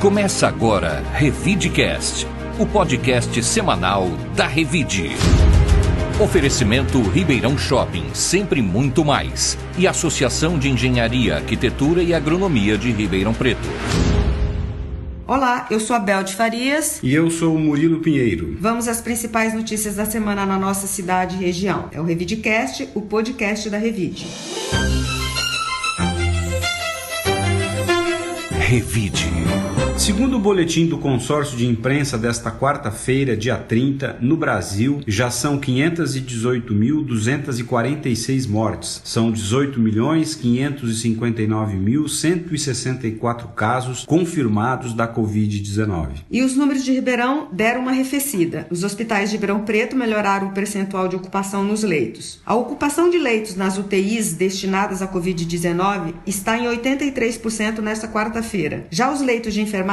Começa agora Revidecast, o podcast semanal da Revide. Oferecimento Ribeirão Shopping, sempre muito mais. E Associação de Engenharia, Arquitetura e Agronomia de Ribeirão Preto. Olá, eu sou a Bel de Farias. E eu sou o Murilo Pinheiro. Vamos às principais notícias da semana na nossa cidade e região. É o Revidecast, o podcast da Revide. Revide. Segundo o boletim do consórcio de imprensa desta quarta-feira, dia 30, no Brasil, já são 518.246 mortes. São 18.559.164 casos confirmados da Covid-19. E os números de Ribeirão deram uma arrefecida. Os hospitais de Ribeirão Preto melhoraram o percentual de ocupação nos leitos. A ocupação de leitos nas UTIs destinadas à Covid-19 está em 83% nesta quarta-feira. Já os leitos de enfermagem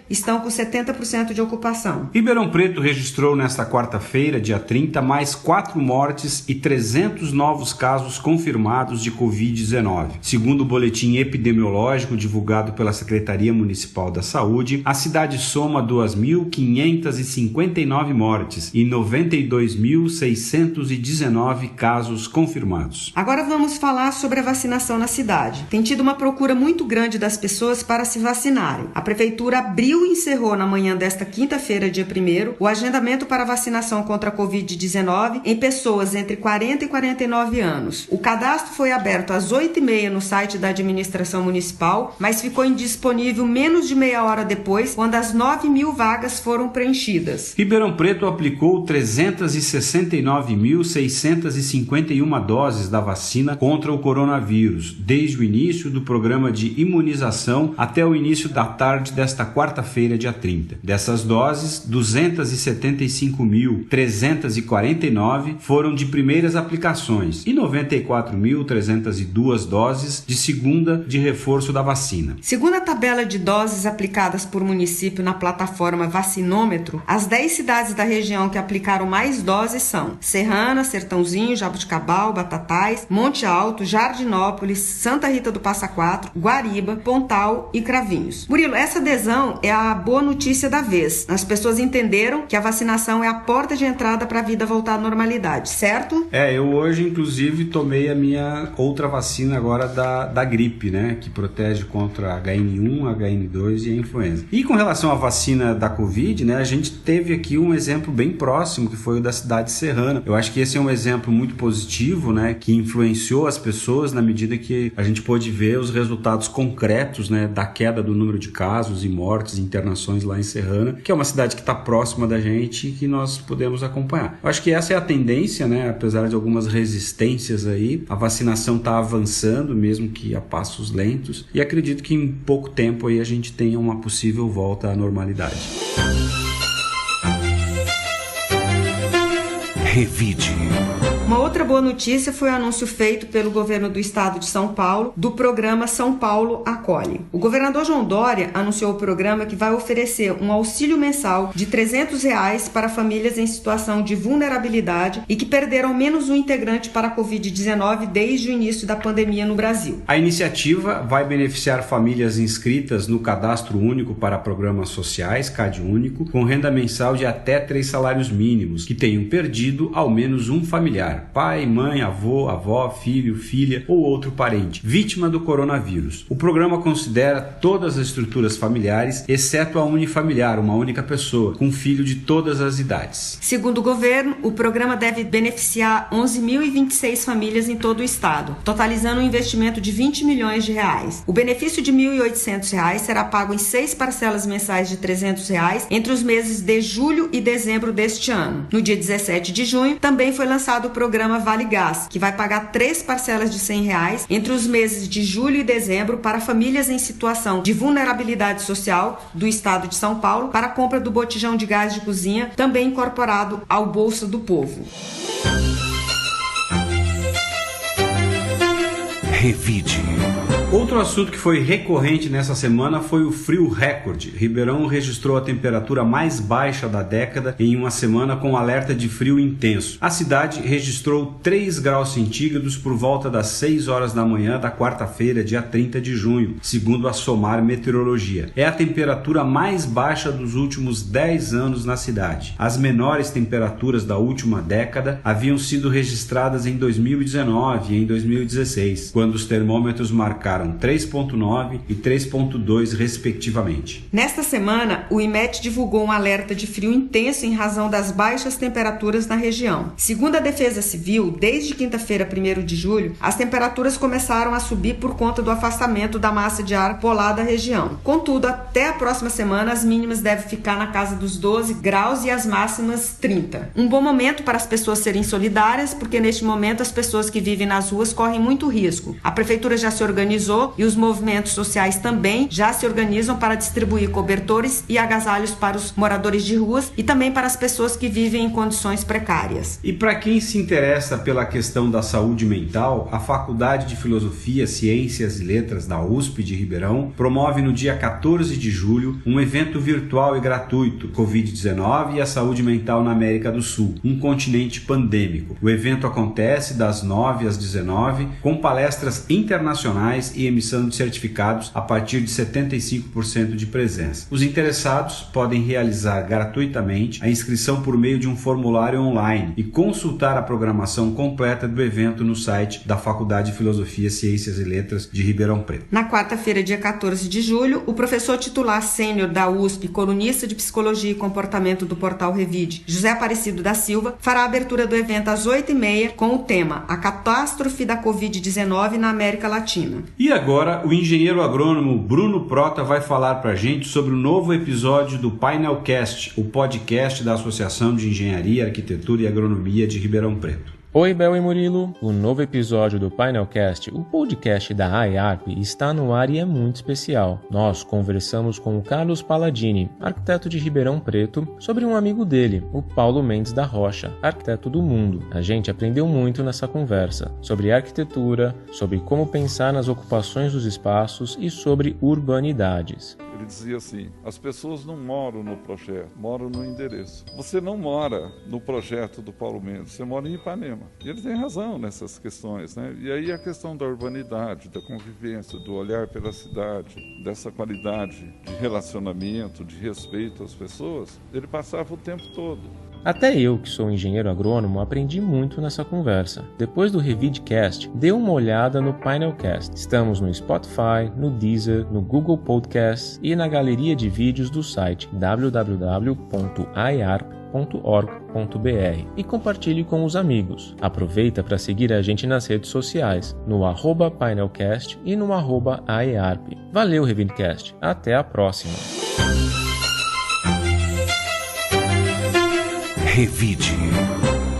estão com 70% de ocupação. Ribeirão Preto registrou nesta quarta-feira, dia 30, mais 4 mortes e 300 novos casos confirmados de Covid-19. Segundo o boletim epidemiológico divulgado pela Secretaria Municipal da Saúde, a cidade soma 2.559 mortes e 92.619 casos confirmados. Agora vamos falar sobre a vacinação na cidade. Tem tido uma procura muito grande das pessoas para se vacinarem. A Prefeitura abriu e encerrou na manhã desta quinta-feira, dia 1º, o agendamento para vacinação contra a Covid-19 em pessoas entre 40 e 49 anos. O cadastro foi aberto às 8h30 no site da administração municipal, mas ficou indisponível menos de meia hora depois, quando as 9.000 vagas foram preenchidas. Ribeirão Preto aplicou 369.651 doses da vacina contra o coronavírus, desde o início do programa de imunização até o início da tarde desta quarta-feira, dia 30. Dessas doses, 275.349 foram de primeiras aplicações e 94.302 doses de segunda de reforço da vacina. Segundo a tabela de doses aplicadas por município na plataforma Vacinômetro, as 10 cidades da região que aplicaram mais doses são Serrana, Sertãozinho, Jabuticabal, Batatais, Monte Alto, Jardinópolis, Santa Rita do Passa Quatro, Guariba, Pontal e Cravinhos. Murilo, essa adesão é a boa notícia da vez. As pessoas entenderam que a vacinação é a porta de entrada para a vida voltar à normalidade, certo? Eu hoje, inclusive, tomei a minha outra vacina agora da gripe, né? Que protege contra a HN1, HN2 e a influenza. E com relação à vacina da Covid, né? A gente teve aqui um exemplo bem próximo, que foi o da cidade de Serrana. Eu acho que esse é um exemplo muito positivo, né? Que influenciou as pessoas na medida que a gente pôde ver os resultados concretos, né? Da queda do número de casos e mortes e internações lá em Serrana, que é uma cidade que está próxima da gente e que nós podemos acompanhar. Eu acho que essa é a tendência, né? Apesar de algumas resistências aí, a vacinação está avançando, mesmo que a passos lentos, e acredito que em pouco tempo aí a gente tenha uma possível volta à normalidade. Revide. Uma outra boa notícia foi o anúncio feito pelo governo do estado de São Paulo do programa São Paulo Acolhe. O governador João Dória anunciou o programa que vai oferecer um auxílio mensal de R$300 para famílias em situação de vulnerabilidade e que perderam menos um integrante para a Covid-19 desde o início da pandemia no Brasil. A iniciativa vai beneficiar famílias inscritas no Cadastro Único para Programas Sociais, CadÚnico, com renda mensal de até 3 salários mínimos, que tenham perdido ao menos um familiar. Pai, mãe, avô, avó, filho, filha ou outro parente, vítima do coronavírus. O programa considera todas as estruturas familiares, exceto a unifamiliar, uma única pessoa, com filho de todas as idades. Segundo o governo, o programa deve beneficiar 11.026 famílias em todo o estado, totalizando um investimento de R$20 milhões. O benefício de R$1.800 será pago em 6 parcelas mensais de R$300 entre os meses de julho e dezembro deste ano. No dia 17 de junho, também foi lançado o programa Vale Gás, que vai pagar 3 parcelas de R$100 entre os meses de julho e dezembro para famílias em situação de vulnerabilidade social do estado de São Paulo para a compra do botijão de gás de cozinha, também incorporado ao Bolsa do Povo. Revide. Outro assunto que foi recorrente nessa semana foi o frio recorde. Ribeirão registrou a temperatura mais baixa da década em uma semana com alerta de frio intenso. A cidade registrou 3 graus centígrados por volta das 6 horas da manhã da quarta-feira, dia 30 de junho, segundo a SOMAR Meteorologia. É a temperatura mais baixa dos últimos 10 anos na cidade. As menores temperaturas da última década haviam sido registradas em 2019 e em 2016, quando os termômetros marcaram 3,9 e 3,2 respectivamente. Nesta semana, o IMET divulgou um alerta de frio intenso em razão das baixas temperaturas na região. Segundo a Defesa Civil, desde quinta-feira, 1º de julho, as temperaturas começaram a subir por conta do afastamento da massa de ar polar da região. Contudo, até a próxima semana, as mínimas devem ficar na casa dos 12 graus e as máximas 30. Um bom momento para as pessoas serem solidárias, porque neste momento as pessoas que vivem nas ruas correm muito risco. A prefeitura já se organizou e os movimentos sociais também já se organizam para distribuir cobertores e agasalhos para os moradores de ruas e também para as pessoas que vivem em condições precárias. E para quem se interessa pela questão da saúde mental, a Faculdade de Filosofia, Ciências e Letras da USP de Ribeirão promove no dia 14 de julho um evento virtual e gratuito, Covid-19 e a saúde mental na América do Sul, um continente pandêmico. O evento acontece das 9 às 19, com palestras internacionais e emissão de certificados a partir de 75% de presença. Os interessados podem realizar gratuitamente a inscrição por meio de um formulário online e consultar a programação completa do evento no site da Faculdade de Filosofia, Ciências e Letras de Ribeirão Preto. Na quarta-feira, dia 14 de julho, o professor titular sênior da USP, colunista de Psicologia e Comportamento do portal Revide, José Aparecido da Silva, fará a abertura do evento às 8h30 com o tema A Catástrofe da Covid-19 na América Latina. E agora, o engenheiro agrônomo Bruno Prota vai falar para a gente sobre o novo episódio do Painelcast, o podcast da Associação de Engenharia, Arquitetura e Agronomia de Ribeirão Preto. Oi, Bel e Murilo! O novo episódio do Painelcast, o podcast da IARP, está no ar e é muito especial. Nós conversamos com o Carlos Palladini, arquiteto de Ribeirão Preto, sobre um amigo dele, o Paulo Mendes da Rocha, arquiteto do mundo. A gente aprendeu muito nessa conversa, sobre arquitetura, sobre como pensar nas ocupações dos espaços e sobre urbanidades. Ele dizia assim, as pessoas não moram no projeto, moram no endereço. Você não mora no projeto do Paulo Mendes, você mora em Ipanema. E ele tem razão nessas questões, né? E aí a questão da urbanidade, da convivência, do olhar pela cidade, dessa qualidade de relacionamento, de respeito às pessoas, ele passava o tempo todo. Até eu, que sou engenheiro agrônomo, aprendi muito nessa conversa. Depois do Revidcast, dê uma olhada no Painelcast. Estamos no Spotify, no Deezer, no Google Podcasts e na galeria de vídeos do site www.iarp.org.br e compartilhe com os amigos. Aproveita para seguir a gente nas redes sociais, no @Painelcast e no @AEARP. Valeu, Revidcast. Até a próxima. Revide.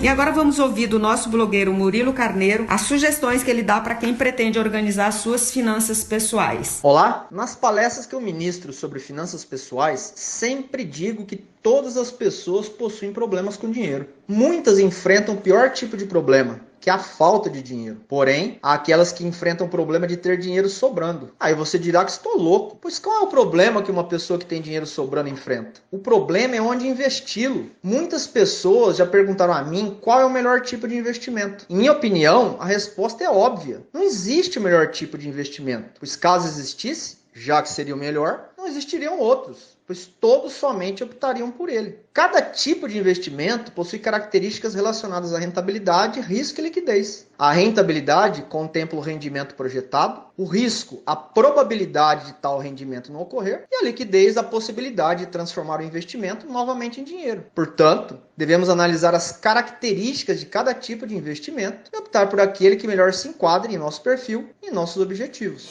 E agora vamos ouvir do nosso blogueiro Murilo Carneiro as sugestões que ele dá para quem pretende organizar suas finanças pessoais. Olá! Nas palestras que eu ministro sobre finanças pessoais, sempre digo que todas as pessoas possuem problemas com dinheiro. Muitas enfrentam o pior tipo de problema, que é a falta de dinheiro. Porém, há aquelas que enfrentam o problema de ter dinheiro sobrando. Aí você dirá que estou louco. Pois qual é o problema que uma pessoa que tem dinheiro sobrando enfrenta? O problema é onde investi-lo. Muitas pessoas já perguntaram a mim qual é o melhor tipo de investimento. Em minha opinião, a resposta é óbvia. Não existe o melhor tipo de investimento. Pois caso existisse, já que seria o melhor, não existiriam outros, pois todos somente optariam por ele. Cada tipo de investimento possui características relacionadas à rentabilidade, risco e liquidez. A rentabilidade contempla o rendimento projetado, o risco, a probabilidade de tal rendimento não ocorrer, e a liquidez, a possibilidade de transformar o investimento novamente em dinheiro. Portanto, devemos analisar as características de cada tipo de investimento e optar por aquele que melhor se enquadre em nosso perfil e em nossos objetivos.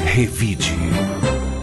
Revide.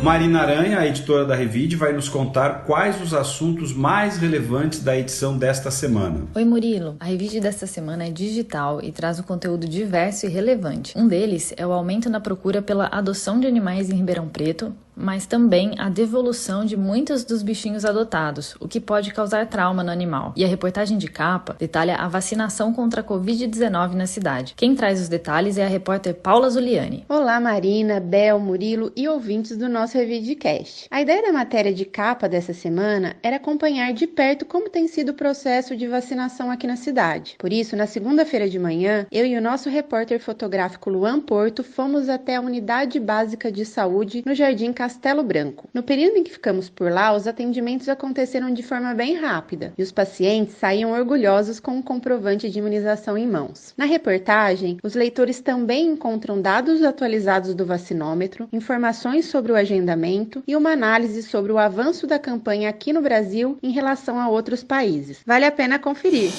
Marina Aranha, a editora da Revide, vai nos contar quais os assuntos mais relevantes da edição desta semana. Oi, Murilo. A Revide desta semana é digital e traz um conteúdo diverso e relevante. Um deles é o aumento na procura pela adoção de animais em Ribeirão Preto, mas também a devolução de muitos dos bichinhos adotados, o que pode causar trauma no animal. E a reportagem de capa detalha a vacinação contra a Covid-19 na cidade. Quem traz os detalhes é a repórter Paula Zuliani. Olá Marina, Bel, Murilo e ouvintes do nosso Revidcast. A ideia da matéria de capa dessa semana era acompanhar de perto como tem sido o processo de vacinação aqui na cidade. Por isso, na segunda-feira de manhã, eu e o nosso repórter fotográfico Luan Porto fomos até a Unidade Básica de Saúde no Jardim Castelo Branco. No período em que ficamos por lá, os atendimentos aconteceram de forma bem rápida e os pacientes saíam orgulhosos com um comprovante de imunização em mãos. Na reportagem, os leitores também encontram dados atualizados do vacinômetro, informações sobre o agendamento e uma análise sobre o avanço da campanha aqui no Brasil em relação a outros países. Vale a pena conferir.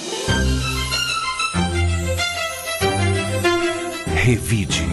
Revide.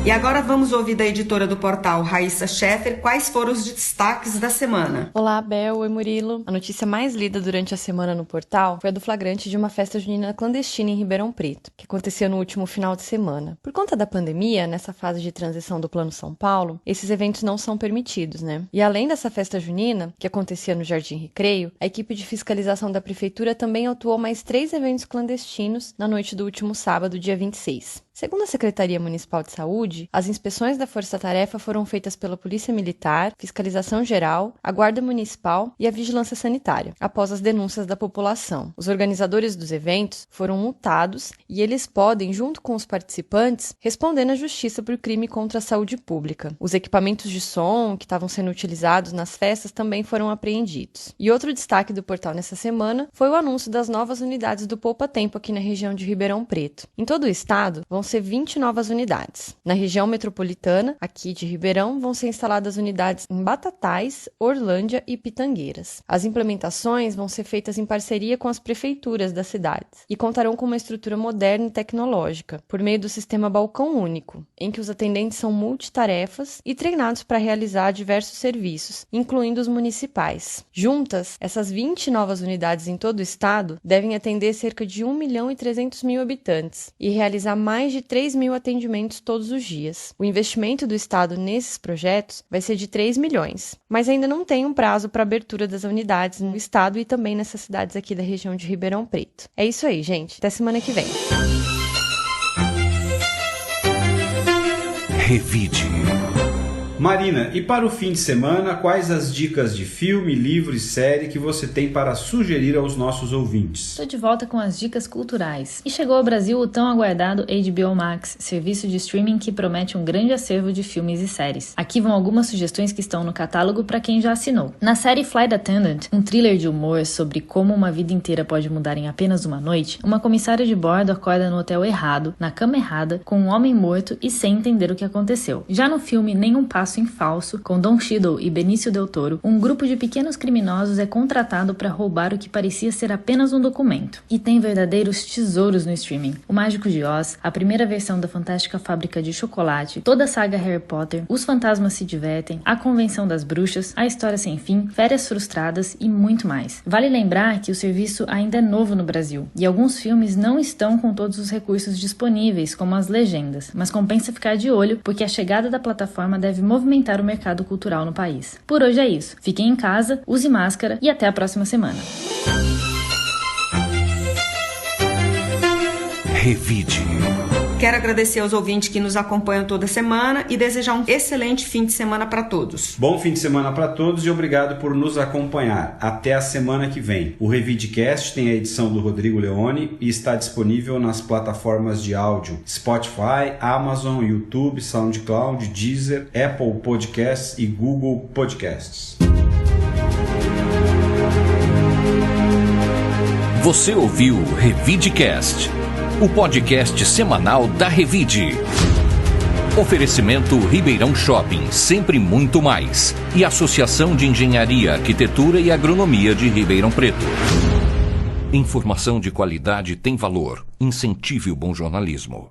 E agora vamos ouvir da editora do portal, Raíssa Scheffer, quais foram os destaques da semana. Olá, Bel, oi Murilo. A notícia mais lida durante a semana no portal foi a do flagrante de uma festa junina clandestina em Ribeirão Preto, que aconteceu no último final de semana. Por conta da pandemia, nessa fase de transição do Plano São Paulo, esses eventos não são permitidos, né? E além dessa festa junina, que acontecia no Jardim Recreio, a equipe de fiscalização da prefeitura também autuou mais 3 eventos clandestinos na noite do último sábado, dia 26. Segundo a Secretaria Municipal de Saúde, as inspeções da Força-Tarefa foram feitas pela Polícia Militar, Fiscalização Geral, a Guarda Municipal e a Vigilância Sanitária, após as denúncias da população. Os organizadores dos eventos foram multados e eles podem, junto com os participantes, responder na Justiça por crime contra a saúde pública. Os equipamentos de som que estavam sendo utilizados nas festas também foram apreendidos. E outro destaque do portal nessa semana foi o anúncio das novas unidades do Poupa Tempo aqui na região de Ribeirão Preto. Em todo o estado, vão ser 20 novas unidades. Na região metropolitana, aqui de Ribeirão, vão ser instaladas unidades em Batatais, Orlândia e Pitangueiras. As implementações vão ser feitas em parceria com as prefeituras das cidades e contarão com uma estrutura moderna e tecnológica, por meio do sistema Balcão Único, em que os atendentes são multitarefas e treinados para realizar diversos serviços, incluindo os municipais. Juntas, essas 20 novas unidades em todo o estado devem atender cerca de 1.300.000 habitantes e realizar mais de 3.000 atendimentos todos os dias. O investimento do Estado nesses projetos vai ser de 3 milhões, mas ainda não tem um prazo para abertura das unidades no Estado e também nessas cidades aqui da região de Ribeirão Preto. É isso aí, gente. Até semana que vem. Revide. Marina, e para o fim de semana, quais as dicas de filme, livro e série que você tem para sugerir aos nossos ouvintes? Estou de volta com as dicas culturais. E chegou ao Brasil o tão aguardado HBO Max, serviço de streaming que promete um grande acervo de filmes e séries. Aqui vão algumas sugestões que estão no catálogo para quem já assinou. Na série Flight Attendant, um thriller de humor sobre como uma vida inteira pode mudar em apenas uma noite, uma comissária de bordo acorda no hotel errado, na cama errada, com um homem morto e sem entender o que aconteceu. Já no filme Nenhum Passo em Falso, com Don Cheadle e Benício Del Toro, um grupo de pequenos criminosos é contratado para roubar o que parecia ser apenas um documento. E tem verdadeiros tesouros no streaming. O Mágico de Oz, a primeira versão da Fantástica Fábrica de Chocolate, toda a saga Harry Potter, Os Fantasmas se Divertem, A Convenção das Bruxas, A História Sem Fim, Férias Frustradas e muito mais. Vale lembrar que o serviço ainda é novo no Brasil e alguns filmes não estão com todos os recursos disponíveis, como as legendas, mas compensa ficar de olho porque a chegada da plataforma deve movimentar o mercado cultural no país. Por hoje é isso. Fiquem em casa, use máscara e até a próxima semana. Revide. Quero agradecer aos ouvintes que nos acompanham toda semana e desejar um excelente fim de semana para todos. Bom fim de semana para todos e obrigado por nos acompanhar. Até a semana que vem. O Revidcast tem a edição do Rodrigo Leone e está disponível nas plataformas de áudio Spotify, Amazon, YouTube, SoundCloud, Deezer, Apple Podcasts e Google Podcasts. Você ouviu o Revidcast, o podcast semanal da Revide. Oferecimento Ribeirão Shopping, sempre muito mais. E Associação de Engenharia, Arquitetura e Agronomia de Ribeirão Preto. Informação de qualidade tem valor. Incentive o bom jornalismo.